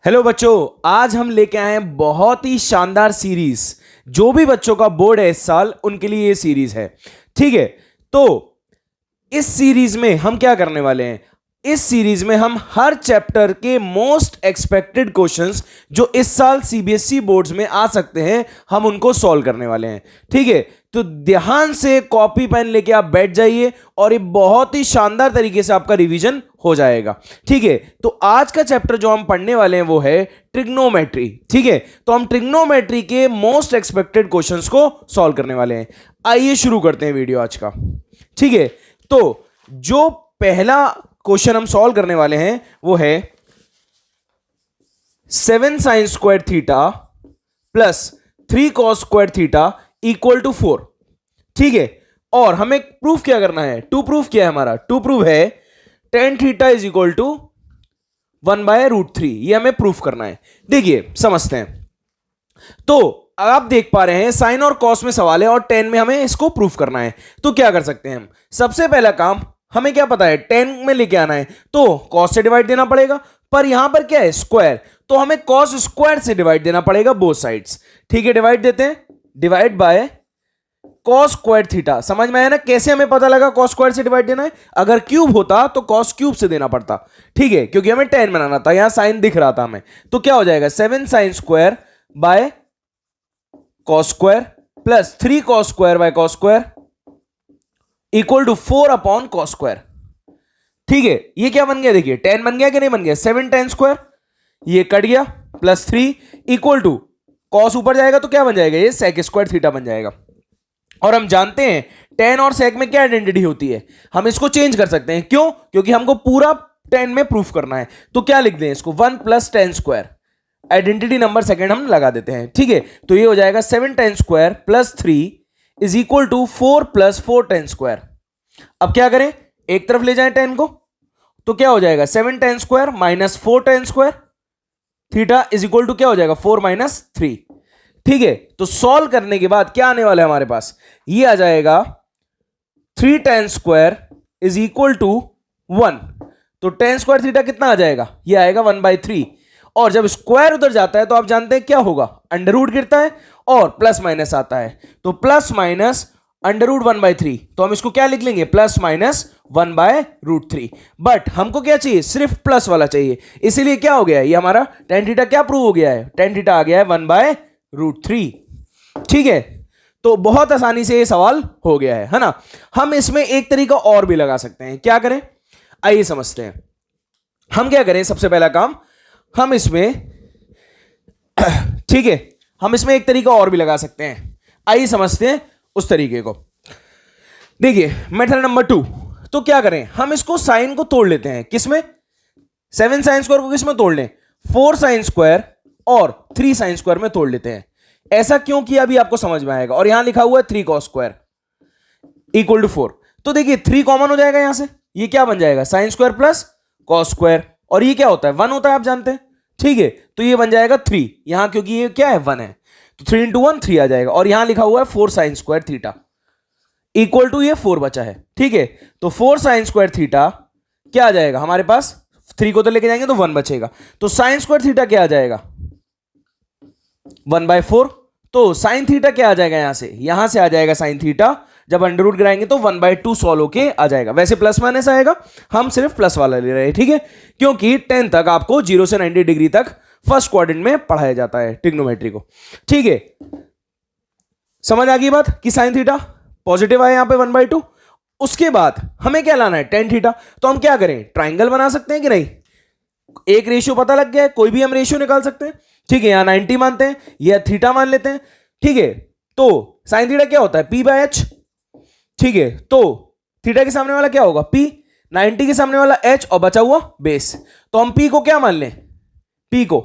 Hello बच्चों, आज हम लेके आए हैं बहुत ही शानदार सीरीज। जो भी बच्चों का बोर्ड है इस साल उनके लिए ये सीरीज है। ठीक है, तो इस सीरीज में हम क्या करने वाले हैं? इस सीरीज में हम हर चैप्टर के मोस्ट एक्सपेक्टेड क्वेश्चंस जो इस साल सीबीएसई बोर्ड्स में आ सकते हैं, हम उनको सॉल्व करने वाले हैं। ठीक है, तो ध्यान से कॉपी पेन लेके आप बैठ जाइए और ये बहुत ही शानदार तरीके से आपका रिवीजन हो जाएगा। ठीक है, तो आज का चैप्टर जो हम पढ़ने वाले हैं वो है ट्रिग्नोमेट्री। ठीक है, तो हम ट्रिग्नोमेट्री के मोस्ट एक्सपेक्टेड क्वेश्चंस को सॉल्व करने वाले हैं। आइए शुरू करते हैं वीडियो आज का। ठीक है, तो जो पहला क्वेश्चन हम सॉल्व करने वाले हैं वो है 7 sin square theta plus 3 cos square theta equal to 4। ठीक है, और हमें प्रूफ क्या करना है? टू प्रूफ क्या है हमारा? टू प्रूफ है tan theta is equal to 1/√3। ये हमें प्रूफ करना है। देखिए समझते हैं। तो आप देख पा रहे हैं साइन और कॉस में सवाल है और tan में हमें इसको प्रूफ करना है। तो क्या कर सकते हैं हम? सबसे पहला काम, हमें क्या पता है tan में लेके आना है तो cos से डिवाइड देना पड़ेगा, पर यहां पर क्या है स्क्वायर, तो हमें cos स्क्वायर से डिवाइड देना पड़ेगा बोथ साइड्स। ठीक है, डिवाइड देते हैं, divide by cos square theta. समझ में आया ना कैसे हमें पता लगा cos स्क्वायर से डिवाइड देना है? अगर क्यूब होता तो cos क्यूब से देना पड़ता। ठीक है, क्योंकि हमें tan बनाना था, यहां साइन दिख रहा था हमें। तो क्या हो जाएगा 7 sin square by cos square plus 3 cos square by cos square equal to 4 upon cos square. ठीक है, ये क्या बन गया? देखिए tan बन गया कि नहीं बन गया? 7 tan स्क्वायर, ये कट गया, प्लस 3 इक्वल टू cos ऊपर जाएगा तो क्या बन जाएगा? ये sec स्क्वायर थीटा बन जाएगा। और हम जानते हैं tan और sec में क्या आइडेंटिटी होती है, हम इसको चेंज कर सकते हैं। क्यों? क्योंकि हमको पूरा tan में प्रूफ करना है। तो क्या लिख दें इसको? 1 plus tan square, identity number second हम लगा देते हैं। ठीक है, तो ये हो जाएगा 7 tan square plus 3 is equal to 4 plus 4 tan square. अब क्या करें? एक तरफ ले जाएं tan को, तो क्या हो जाएगा 7 tan square minus 4 tan square theta is equal to क्या हो जाएगा 4 माइनस 3। ठीक है, तो सॉल्व करने के बाद क्या आने वाला है हमारे पास? ये आ जाएगा 3 tan square is equal to 1। तो tan स्क्वायर थीटा कितना आ जाएगा? ये आएगा 1/3। और जब स्क्वायर उधर जाता है तो आप जानते हैं क्या होगा? अंडर रूट गिरता है और प्लस माइनस आता है। तो प्लस माइनस अंडर रूट 1/3, तो हम इसको क्या लिख लेंगे? Plus minus 1/√3। बट हमको क्या चाहिए? सिर्फ प्लस वाला चाहिए, इसीलिए क्या हो गया है? ये हमारा tan थीटा क्या प्रूव हो गया है? tan थीटा आ गया है 1/√3। ठीक है, तो बहुत आसानी से ये सवाल हो गया है ना? हम इसमें एक तरीका और भी लगा सकते हैं। क्या करें? आइए समझते हैं। हम क्या करें? सबसे पहला काम हम इसमें ठीक है, हम इसमें एक तरीका और भी लगा सकते हैं। आइए समझते हैं उस तरीके को। देखिए मेथड नंबर 2। तो क्या करें? हम इसको साइन को तोड़ लेते हैं। किसमें? 7 sin स्क्वायर को किसमें तोड़ लें? 4 sin स्क्वायर और 3 sin स्क्वायर में तोड़ लेते हैं। ऐसा क्यों किया अभी आपको समझ में आएगा। और यहां लिखा हुआ है 3 cos स्क्वायर इक्वल टू 4। तो देखिए 3 कॉमन हो जाएगा यहां से, ये क्या बन जाएगा? sin square plus cos square, और ये क्या होता है? 1 होता है, आप जानते हैं। ठीक है, तो ये बन जाएगा 3 यहां, क्योंकि ये क्या है? 1 है, तो 3 into 1 3 आ जाएगा। और यहां लिखा हुआ है 4 sin square theta equal to ये 4 बचा है। ठीक है, तो 4 sin स्क्वायर थीटा क्या आ जाएगा हमारे पास? 3 को तो लेके जाएंगे तो 1 बचेगा, तो sin स्क्वायर थीटा क्या आ जाएगा? 1/4। तो sin थीटा क्या आ जाएगा? यहां से आ जाएगा sin थीटा, जब अंडर रूट गिराएंगे तो 1/2 सॉल्व होके आ जाएगा। वैसे प्लस माइनस आएगा, हम सिर्फ प्लस वाला ले रहे हैं। ठीक है, क्योंकि 10 तक आपको 0 से 90 डिग्री तक फर्स्ट क्वाड्रेंट में पढ़ाया जाता है ट्रिग्नोमेट्री को। ठीक है, समझ आ गई बात कि साइन थीटा पॉजिटिव आया यहां पे 1/2। उसके बाद हमें क्या लाना है? tan theta. तो हम क्या करें? ट्राइंगल बना सकते हैं कि नहीं? एक रेशियो पता लग गया है, कोई भी हम रेशियो निकाल सकते हैं। ठीक है, यहां 90 मानते हैं या थीटा मान लेते हैं। ठीक है, तो साइन थीटा क्या होता है? p/h। ठीक है, तो थीटा के सामने वाला क्या होगा? p, 90 के सामने वाला h और बचा हुआ बेस। तो हम p को क्या मान लें? p को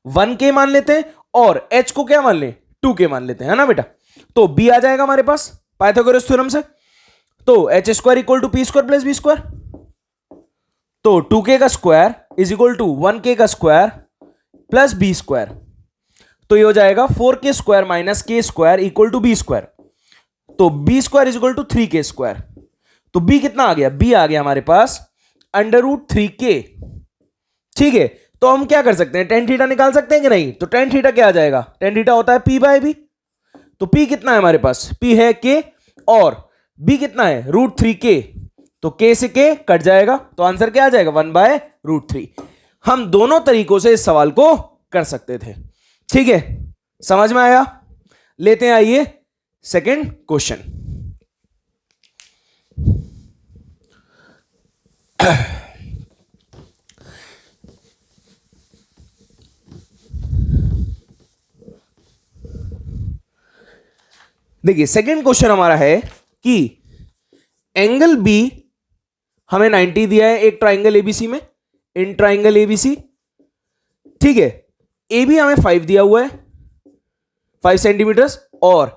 1k मान लेते हैं और h को क्या मान लें? 2k मान लेते हैं, है ना बेटा? तो b आ जाएगा हमारे पास पाइथागोरस थ्योरम से। तो h square equal to p square plus b square. तो 2k का square is equal to 1k का स्क्वायर प्लस b स्क्वायर। तो ये हो जाएगा 4k square minus k square equal to b square. तो b square is equal to 3k square. तो b कितना आ गया? b आ गया हमारे पास √3k। ठीक है, तो हम क्या कर सकते हैं, टेन थीटा निकाल सकते हैं कि नहीं? तो टेन थीटा क्या आ जाएगा, टेन थीटा होता है पी बाय बी। तो पी कितना है हमारे पास, पी है के, और बी कितना है √3k, तो k से k कट जाएगा, तो आंसर क्या आ जाएगा 1/√3। हम दोनों तरीकों से इस सवाल को कर सकते थे। ठीक है, समझ में आया? लेते हैं आइए सेकंड क्वेश्चन। देखिए सेकंड क्वेश्चन हमारा है कि एंगल बी हमें 90 दिया है एक ट्राइंगल एबीसी में, इन ट्राइंगल एबीसी। ठीक है, ए बी हमें 5 दिया हुआ है, 5 सेंटीमीटर्स, और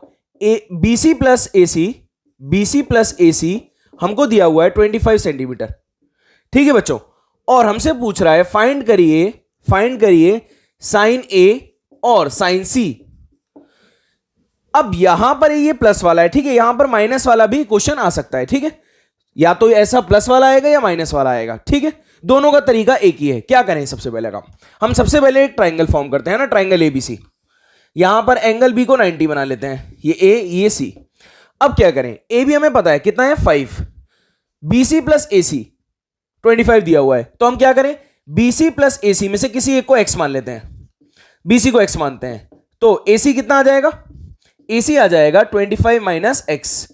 बीसी प्लस ए सी हमको दिया हुआ है 25 सेंटीमीटर। ठीक है बच्चों, और हमसे पूछ रहा है फाइंड करिए साइन ए और साइन सी। अब यहां पर ये प्लस वाला है, ठीक है, यहां पर माइनस वाला भी क्वेश्चन आ सकता है। ठीक है, या तो ऐसा प्लस वाला आएगा या माइनस वाला आएगा। ठीक है, दोनों का तरीका एक ही है। क्या करें सबसे पहले काम, हम सबसे पहले एक ट्राइंगल फॉर्म करते हैं ना, ट्राइंगल एबीसी। यहां पर एंगल बी को 90 बना लेते हैं, ये ए ये सी। अब क्या करें, ए बी हमें पता है कितना है 5, बीसी प्लस ए सी 25 दिया हुआ है, तो हम क्या करें, बीसी प्लस ए सी में से किसी एक को एक्स मान लेते हैं, बीसी को एक्स मानते हैं। तो ए सी कितना आ जाएगा, ए सी आ जाएगा 25 माइनस एक्स।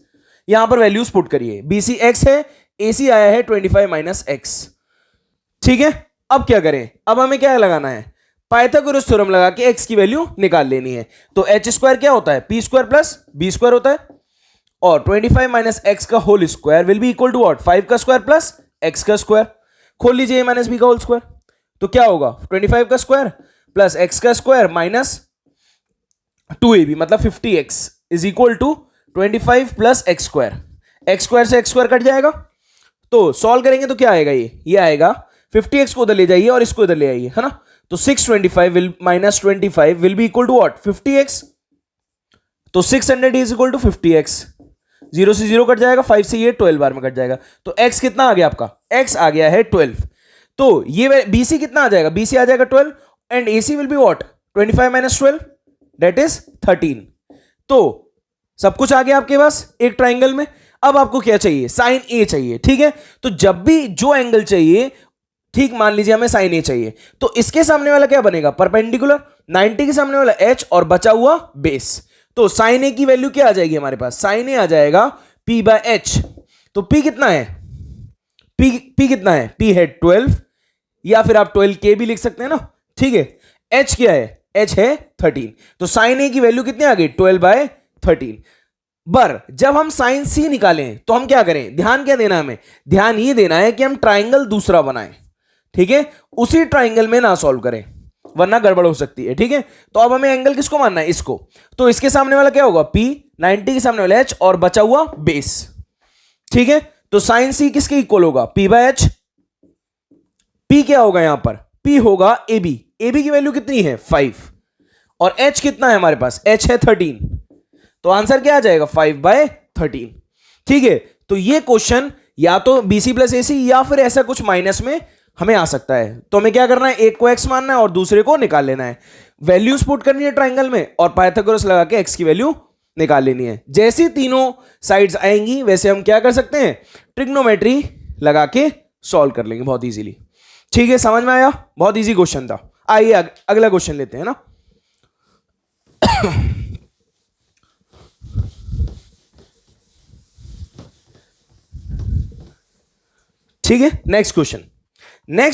यहां पर वैल्यूज पुट करिए, बीसी एक्स है, ए सी आया है 25 माइनस एक्स। ठीक है, अब क्या करें, अब हमें क्या लगाना है, पाइथागोरस थ्योरम लगा के एक्स की वैल्यू निकाल लेनी है। तो एच स्क्वायर क्या होता है, p square plus b square होता है, और 25 माइनस एक्स का whole square will be equal to what, 5 का स्क्वायर प्लस एक्स का स्क्वायर। खोल लीजिए a माइनस बी का होल स्क्वायर, तो क्या होगा 25 का स्क्वायर प्लस एक्स का स्क्वायर माइनस 2ab, मतलब 50x is equal to 25 plus x square. X square से एक्स स्क्वायर कट जाएगा, तो सॉल्व करेंगे तो क्या आएगा, ये आएगा 50x को उधर ले जाइए और इसको इधर ले आइए, है ना। तो 625 will minus 25 will be equal to what, 50x। तो 600 इज इक्वल टू 50x, 0 से 0 कट जाएगा, 5 से ये 12 बार में कट जाएगा, तो x कितना आ गया आपका, x आ गया है 12। तो ये BC कितना आ जाएगा, BC आ जाएगा 12 and AC will be what, 25 minus 12 that is 13। तो सब कुछ आ गया आपके पास एक ट्राइंगल में। अब आपको क्या चाहिए, साइन ए चाहिए। ठीक है, तो जब भी जो एंगल चाहिए, ठीक मान लीजिए हमें साइन ए चाहिए, तो इसके सामने वाला क्या बनेगा, परपेंडिकुलर, 90 के सामने वाला h और बचा हुआ बेस। तो साइन ए की वैल्यू क्या आ जाएगी हमारे पास, साइन ए आ जाएगा p बाय एच। तो p कितना है, p कितना है, p है 12, या फिर आप 12k भी लिख सकते हैं ना। ठीक है, h क्या है, h है 13। तो साइन ए की वैल्यू कितनी आ गई, 12/13। बर जब हम साइन सी निकालें तो हम क्या करें, ध्यान क्या देना है हमें, ध्यान ये देना है कि हम ट्राइंगल दूसरा बनाएं। ठीक है, उसी ट्राइंगल में ना सॉल्व करें, वरना गड़बड़ हो सकती है। ठीक है, तो अब हमें एंगल किसको मानना है, इसको। तो इसके सामने वाला क्या होगा, P, 90 के सामने वाला H और बचा हुआ बेस। ठीक है, तो साइन सी किसके इक्वल होगा, P बाय H। P क्या होगा यहां पर, P होगा AB, AB की वैल्यू कितनी है 5, और H कितना है हमारे पास, H है 13। तो आंसर क्या आ जाएगा 5/13। ठीक है, तो ये क्वेश्चन या तो BC प्लस AC या फिर ऐसा कुछ माइनस में हमें आ सकता है। तो हमें क्या करना है, एक को x मानना है और दूसरे को निकाल लेना है, वैल्यूज पुट करनी है ट्राइंगल में और पाइथागोरस लगा के x की वैल्यू निकाल लेनी है। जैसी तीनों साइड्स आएंगी वैसे हम क्या कर सकते हैं, ट्रिग्नोमेट्री लगा के सॉल्व कर लेंगे बहुत इजीली। ठीक है, समझ में आया, बहुत इजी क्वेश्चन था। आइए अगला क्वेश्चन लेते हैं ना। ठीक है, नेक्स्ट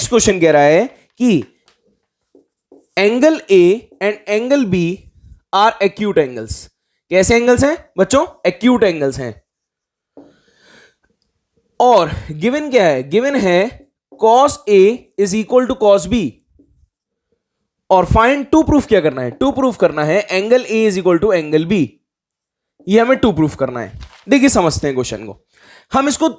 क्वेश्चन कह रहा है कि angle A and angle B are acute angles. कैसे एंगल्स हैं बच्चों, एक्यूट एंगल्स हैं। और गिवन क्या है, गिवन है cos A is equal to cos B, और फाइंड टू प्रूफ क्या करना है, टू प्रूफ करना है angle A is equal to angle B। ये हमें टू प्रूफ करना है। देखिए समझते हैं क्वेश्चन को, हम इसको,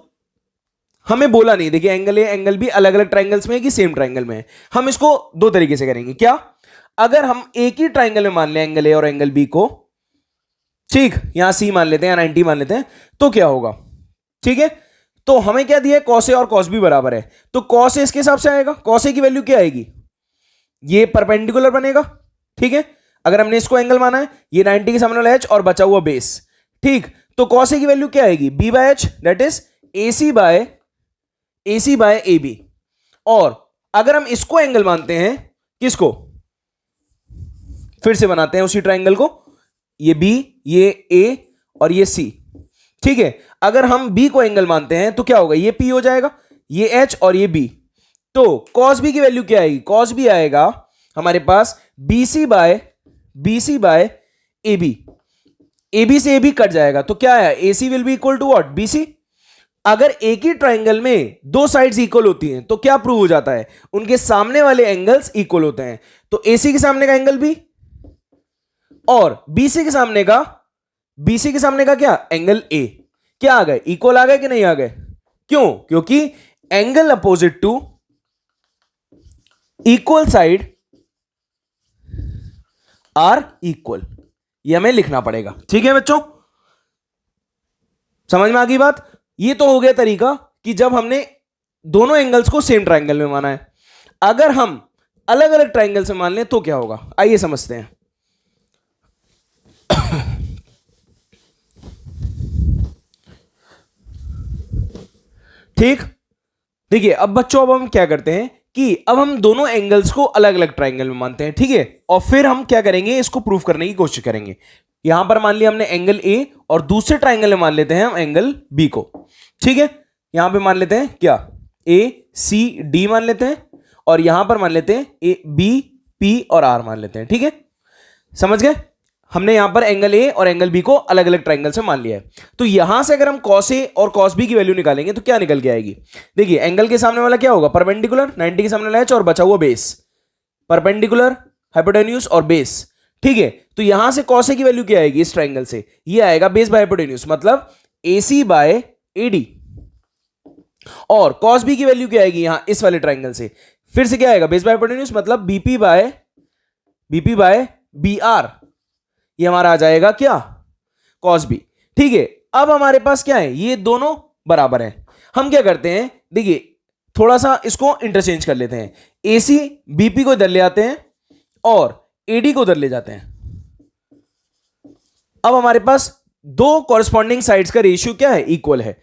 हमें बोला नहीं, देखिए एंगल ए एंगल बी अलग अलग ट्राइंगल्स में है कि सेम ट्राइंगल में है। हम इसको दो तरीके से करेंगे। क्या, अगर हम एक ही ट्राइंगल में मान लें एंगल ए और एंगल बी को, ठीक, यहां सी मान लेते हैं या 90 मान लेते हैं, तो क्या होगा। ठीक है, तो हमें क्या दिया है, cos ए और cos बी बराबर है, तो cos ए इसके हिसाब से आएगा, cos ए की वैल्यू क्या आएगी, ये परपेंडिकुलर बनेगा, ठीक है। अगर हमने इसको एंगल माना है, ये 90 के सामने वाला एच और बचा हुआ बेस, ठीक। तो कॉस ए की वैल्यू क्या आएगी, b by h, that is AC by AB। और अगर हम इसको एंगल मानते हैं, किसको, फिर से बनाते हैं उसी ट्राइंगल को, ये B, ये A और ये C, ठीक है। अगर हम B को एंगल मानते हैं तो क्या होगा, ये P हो जाएगा, ये H और ये B। तो cos B की वैल्यू क्या आएगी, cos B आएगा हमारे पास BC बाय AB। AB से AB कट जाएगा तो क्या है, AC will be equal to what, BC। अगर एक ही ट्राइंगल में दो साइड्स इक्वल होती हैं तो क्या प्रूव हो जाता है, उनके सामने वाले एंगल्स इक्वल होते हैं। तो AC के सामने का एंगल B और BC के सामने का क्या, एंगल A, क्या आ गए, इक्वल आ गए कि नहीं आ गए, क्यों, क्योंकि angle opposite to equal side are equal, ये हमें लिखना पड़ेगा, ठीक है बच्चों। समझ में आ गई बात। ये तो हो गया तरीका कि जब हमने दोनों एंगल्स को सेम ट्राइंगल में माना है। अगर हम अलग अलग ट्राइंगल से मान लें तो क्या होगा, आइए समझते हैं। ठीक, देखिए अब बच्चों, अब हम क्या करते हैं कि अब हम दोनों एंगल्स को अलग अलग ट्राइंगल में मानते हैं, ठीक है। और फिर हम क्या करेंगे, इसको प्रूव करने की कोशिश करेंगे। यहां पर मान लिया हमने एंगल A और दूसरे ट्राइंगल में मान लेते हैं हम एंगल B को, ठीक है। यहां पे मान लेते हैं क्या, ACD मान लेते हैं, और यहां पर मान लेते हैं BP और R मान लेते हैं, ठीक है। समझ गए, हमने यहां पर एंगल A और एंगल B को अलग अलग ट्राइंगल से मान लिया है। तो यहां से अगर हम cos A और cos B की वैल्यू निकालेंगे तो क्या निकल के आएगी, देखिए एंगल के सामने वाला क्या होगा, परपेंडिकुलर, 90 के सामने वाला एच और बचा हुआ बेस, परपेंडिकुलर, हाइपोटेन्यूज और बेस, ठीक है। तो यहां से cos A की वैल्यू क्या आएगी, इस ट्राइंगल से ये आएगा बेस बाय हाइपोटेन्यूज, मतलब AC बाय AD। और cos B की वैल्यू क्या आएगी यहां इस वाले ट्राइंगल से, फिर से क्या आएगा, बेस बाय हाइपोटेन्यूज, मतलब BP बाय BR, ये हमारा आ जाएगा क्या, cos B, ठीक है। अब हमारे पास क्या है, ये दोनों बराबर हैं। हम क्या करते हैं, देखिए थोड़ा सा इसको इंटरचेंज कर लेते हैं, AC BP को इधर ले आते हैं और AD को उधर ले जाते हैं। अब हमारे पास दो कॉरस्पॉन्डिंग साइड्स का रेशियो क्या है, इक्वल है।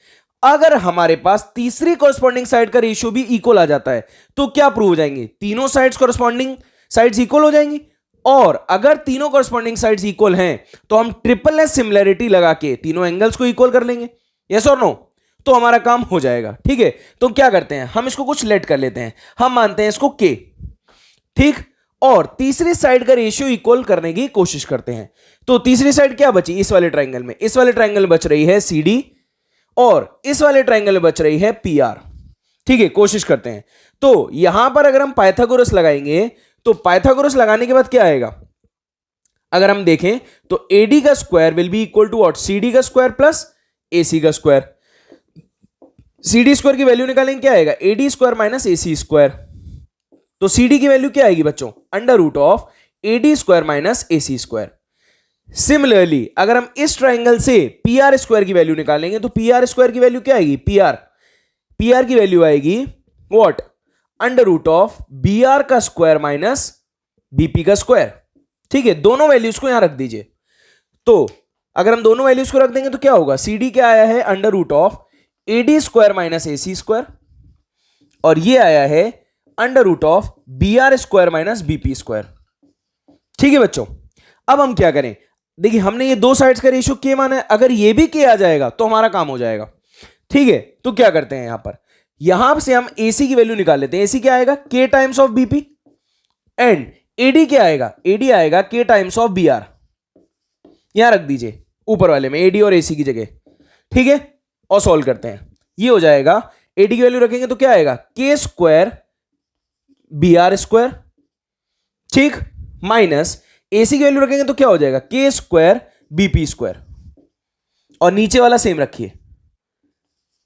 अगर हमारे पास तीसरी कॉरस्पॉन्डिंग साइड का रेशियो भी इक्वल आ जाता है तो क्या प्रूव हो जाएंगे, तीनों साइड्स कॉरस्पॉन्डिंग साइड्स इक्वल हो जाएंगी। और अगर तीनों कॉरस्पॉन्डिंग साइड्स इक्वल हैं तो हम ट्रिपल एस सिमिलैरिटी लगा के तीनों एंगल्स को इक्वल कर लेंगे, यस और नो, तो हमारा काम हो जाएगा, ठीक है। तो क्या करते हैं, हम इसको कुछ लेट कर लेते हैं, हम मानते हैं इसको K, ठीक। और तीसरी साइड का रेशियो इक्वल करने की कोशिश करते हैं। तो तीसरी साइड क्या बची इस वाले ट्राइंगल में, इस वाले ट्राइंगल में बच रही है CD और इस वाले ट्राइंगल में बच रही है PR, ठीक है। कोशिश करते हैं, तो यहां पर अगर हम पाइथागोरस लगाएंगे तो पाइथागोरस लगाने के बाद क्या आएगा, अगर हम देखें तो AD का square will be equal to what, CD का स्क्वायर प्लस AC का स्क्वायर। CD स्क्वायर की वैल्यू निकालेंगे, क्या आएगा, AD square minus AC square. तो CD की वैल्यू क्या आएगी बच्चों, under root of AD square minus AC square. Similarly अगर हम इस ट्राइंगल से PR स्क्वायर की वैल्यू निकालेंगे तो PR स्क्वायर की वैल्यू क्या आएगी, PR की वैल्यू आएगी what, under root of BR का स्क्वायर माइनस BP का स्क्वायर, ठीक है। दोनों वैल्यूज को यहां रख दीजिए। तो अगर हम दोनों वैल्यूज को रख देंगे तो क्या होगा, CD क्या आया है, under root of AD square minus AC square, और ये आया है under root of BR square minus BP square, ठीक है बच्चों। अब हम क्या करें, देखिए हमने ये दो साइड्स का रेशियो K माना है, अगर ये भी K आ जाएगा तो हमारा काम हो जाएगा, ठीक है। तो क्या करते हैं, यहां से हम AC की वैल्यू निकाल लेते हैं। AC क्या आएगा, K times of BP, and AD क्या आएगा, AD आएगा K टाइम्स ऑफ BR, यहां रख दीजिए ऊपर वाले में AD और AC की जगह, ठीक है। और सॉल्व करते हैं, ये हो जाएगा, AD की वैल्यू रखेंगे तो क्या आएगा, K स्क्वायर BR स्क्वायर, ठीक, माइनस AC की वैल्यू रखेंगे तो क्या हो जाएगा, K स्क्वायर BP स्क्वायर, और नीचे वाला सेम रखिए,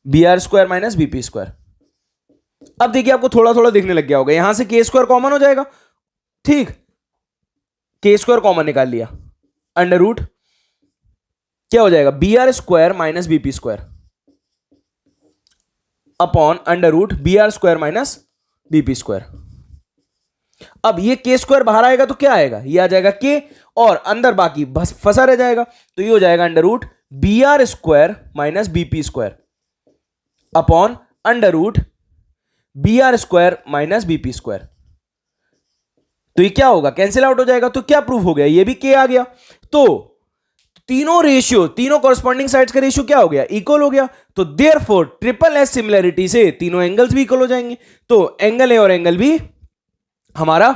BR square minus BP square. अब देखिए आपको थोड़ा थोड़ा दिखने लग गया होगा, यहां से K स्क्वायर कॉमन हो जाएगा, ठीक, K स्क्वायर कॉमन निकाल लिया, अंडर रूट क्या हो जाएगा, BR square minus BP square upon under root BR square minus BP square. अब ये के स्क्वायर बाहर आएगा तो क्या आएगा, ये आ जाएगा के, और अंदर बाकी बस फंसा रह जाएगा, तो ये हो जाएगा under root B R square minus BP square upon under root B R square minus BP square. तो ये क्या होगा, कैंसिल आउट हो जाएगा। तो क्या प्रूफ हो गया, ये भी के आ गया। तो तीनों रेशियो, तीनों कॉरस्पॉन्डिंग साइड्स का रेशियो क्या हो गया, इक्वल हो गया। तो देयरफॉर ट्रिपल एस सिमिलरिटी से तीनों एंगल्स भी इक्वल हो जाएंगे। तो एंगल ए और एंगल बी हमारा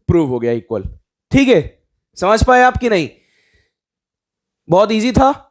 प्रूव हो गया इक्वल। ठीक है, समझ पाए आप कि नहीं? बहुत इजी था।